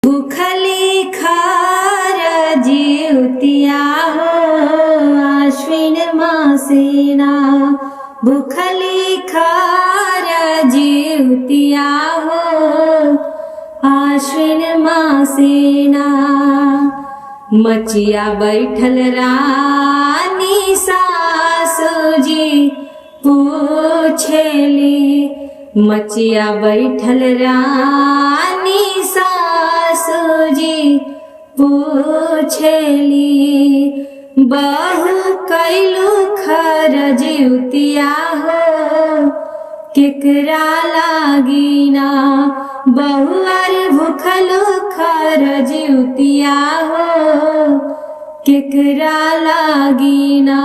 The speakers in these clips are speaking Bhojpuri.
भूखली खार जिउतिया हो आश्विन मासेना। भूखली खार जिउतिया हो आश्विन मासेना। मचिया बैठल रानी सासु जी पूछेली। मचिया बैठल रानी सासु जी पूछेली। बहु कैलू खर जिउतिया हो केकरा लागिना। बहुअर भूखलू खर जिउतिया हो केकरा लागिना।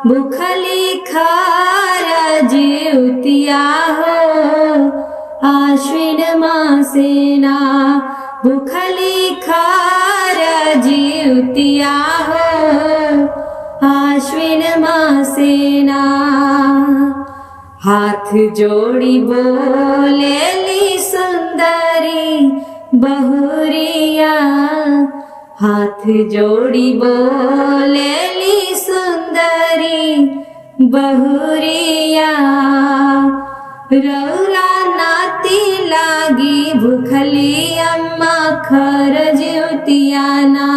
भूखली खार जिउतिया हो आश्विन मासेना। भूखली खार जिउतिया हो आश्विन मासेना। हाथ जोड़ी बोलेली सुंदरी बहुरिया। हाथ जोड़ी बोलेली सुंदरी बहुरिया। रौरा नाती लागी भूखली अम्मा खर जिउतियाना।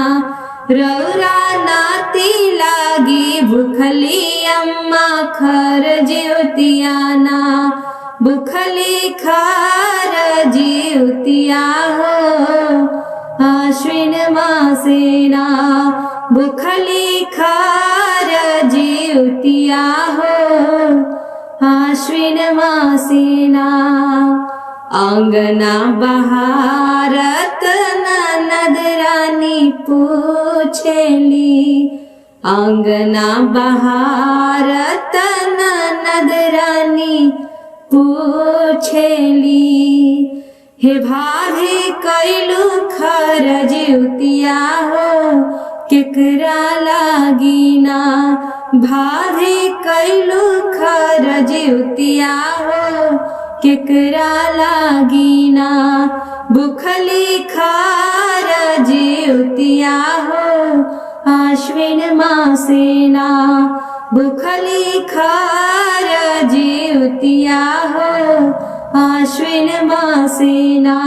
रौरा नाती लागी भूखली अम्मा खर जिउतियाना। भूखली खार जिउतिया हो आश्विन मासेना। भूखली खार जिउतिया हो आश्विन मासेना। आंगना बहारत ननद रानी पूछेली। आंगना बहारत ननद रानी पूछेली। हे भाभी कैलू खर जिउतिया हो केकरा लागिना। भाभी कैलू खर जिउतिया हो केकरा लागिना। भूखली खार जिउतिया हो आश्विन मासेना। भूखली खार जिउतिया हो आश्विन मासेना।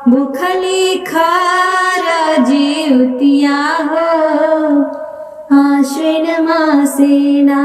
भूखली खार जिउतिया हो आश्विन मासेना।